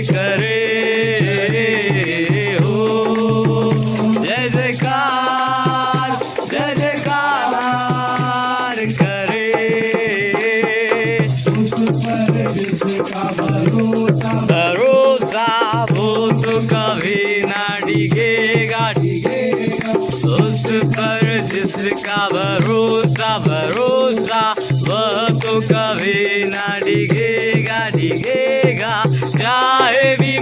करे हो जय जयकार करे भरोसा वो तो कभी ना डिगेगा उस पर जिसका भरोसा वह तो कभी ना डिगेगा चाहे भी